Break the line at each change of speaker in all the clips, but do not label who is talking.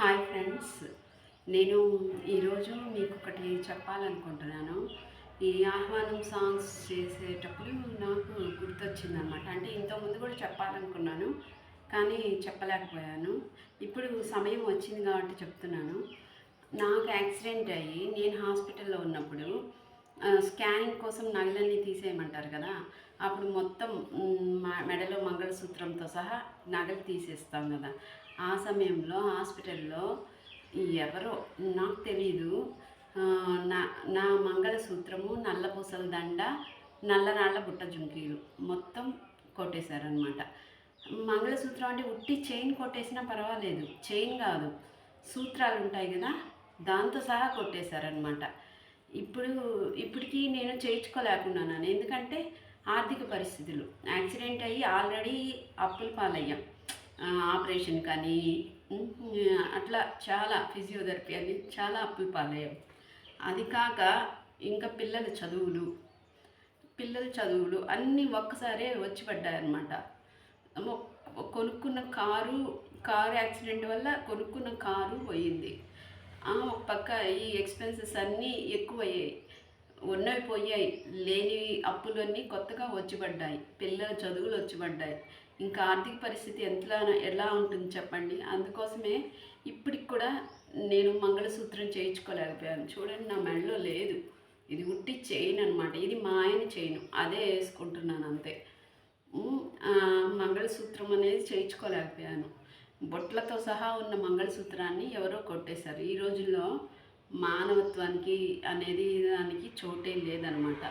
Hi friends, నేను ఈరోజు మీకు ఒకటి చెప్పాలనుకుంటున్నాను. ఈ ఆహ్వానం సాంగ్స్ చేసేటప్పుడు నాకు గుర్తొచ్చిందనమాట. అంటే ఇంతకుముందు కూడా చెప్పాలనుకున్నాను, కానీ చెప్పలేకపోయాను. ఇప్పుడు సమయం వచ్చింది కాబట్టి చెప్తున్నాను. నాకు యాక్సిడెంట్ అయ్యి నేను హాస్పిటల్లో ఉన్నప్పుడు స్కానింగ్ కోసం నగలన్నీ తీసేయమంటారు కదా. అప్పుడు మొత్తం మెడలో మంగళసూత్రంతో సహా నగలు తీసేస్తాం కదా. ఆ సమయంలో హాస్పిటల్లో ఎవరో నాకు తెలీదు, నా నా మంగళసూత్రము, నల్లపూసల దండ, నల్లరాళ్ళ బుట్ట జుంకీలు మొత్తం కొట్టేశారనమాట. మంగళసూత్రం అంటే ఉట్టి చైన్ కొట్టేసినా పర్వాలేదు, చైన్ కాదు, సూత్రాలు ఉంటాయి కదా, దాంతో సహా కొట్టేశారనమాట. ఇప్పటికీ నేను చేయించుకోలేకున్నాను. ఎందుకంటే ఆర్థిక పరిస్థితులు, యాక్సిడెంట్ అయ్యి ఆల్రెడీ అప్పుల పాలయ్యాం. ఆపరేషన్ కానీ అట్లా చాలా ఫిజియోథెరపీ అని చాలా అప్పుల పాలయ్యాం. అది కాక ఇంకా పిల్లల చదువులు అన్నీ ఒక్కసారే వచ్చి పడ్డాయన్నమాట. కొనుక్కున్న కారు యాక్సిడెంట్ వల్ల కొనుక్కున్న కారు పోయింది. ఒక పక్క ఈ ఎక్స్పెన్సెస్ అన్నీ ఎక్కువయ్యాయి, ఉన్నవి పోయాయి, లేని అప్పులన్నీ కొత్తగా వచ్చి పడ్డాయి, పిల్లల చదువులు వచ్చి పడ్డాయి. ఇంకా ఆర్థిక పరిస్థితి ఎలా ఉంటుంది చెప్పండి. అందుకోసమే ఇప్పటికి కూడా నేను మంగళసూత్రం చేయించుకోలేకపోయాను. చూడండి, నా మెడలో లేదు, ఇది ఉట్టి చైన్ అనమాట. ఇది మా ఆయన చైన్, అదే వేసుకుంటున్నాను అంతే. మంగళసూత్రం అనేది చేయించుకోలేకపోయాను. బొట్లతో సహా ఉన్న మంగళసూత్రాన్ని ఎవరో కొట్టేశారు. ఈ రోజుల్లో మానవత్వానికి అనేది దానికి చోటే లేదనమాట.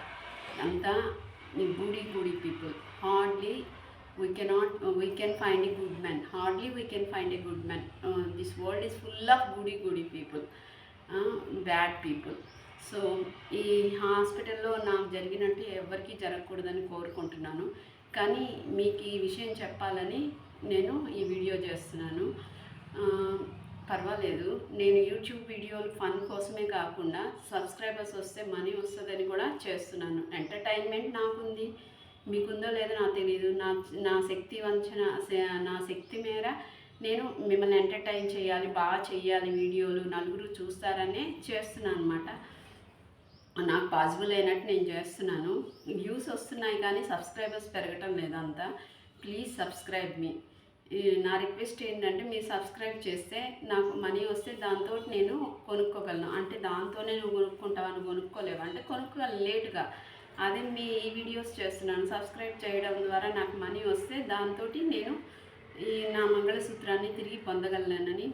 అంతా goody people. Hardly we can find a good man. Hardly we can find a good man. This world is full of goody people, bad people. So ఈ హాస్పిటల్లో నాకు జరిగినట్టు ఎవరికి జరగకూడదని కోరుకుంటున్నాను. కానీ మీకు ఈ విషయం చెప్పాలని నేను ఈ వీడియో చేస్తున్నాను. పర్వాలేదు, నేను యూట్యూబ్ వీడియోలు ఫన్ కోసమే కాకుండా సబ్స్క్రైబర్స్ వస్తే మనీ వస్తుందని కూడా చేస్తున్నాను. ఎంటర్టైన్మెంట్ నాకుంది, మీకుందో లేదో నాకు తెలియదు. నా శక్తి మేర నేను మిమ్మల్ని ఎంటర్టైన్ చేయాలి, బాగా చేయాలి, వీడియోలు నలుగురు చూస్తారనే చేస్తున్నాను అనమాట. నాకు పాసిబుల్ అయినట్టు నేను చేస్తున్నాను. వ్యూస్ వస్తున్నాయి కానీ సబ్స్క్రైబర్స్ పెరగటం లేదంతా. ప్లీజ్ సబ్స్క్రైబ్ మీ. నా రిక్వెస్ట్ ఏంటంటే, మీరు సబ్స్క్రైబ్ చేస్తే నాకు మనీ వస్తే దాంతో నేను కొనుక్కోగలను. అంటే దాంతోనే నువ్వు కొనుక్కుంటావని కొనుక్కోలేవు అంటే కొనుక్కోగలను లేటుగా. అదే మీ ఈ వీడియోస్ చేస్తున్నాను, సబ్స్క్రైబ్ చేయడం ద్వారా నాకు మనీ వస్తే దాంతో నేను నా మంగళసూత్రాన్ని తిరిగి పొందగలనని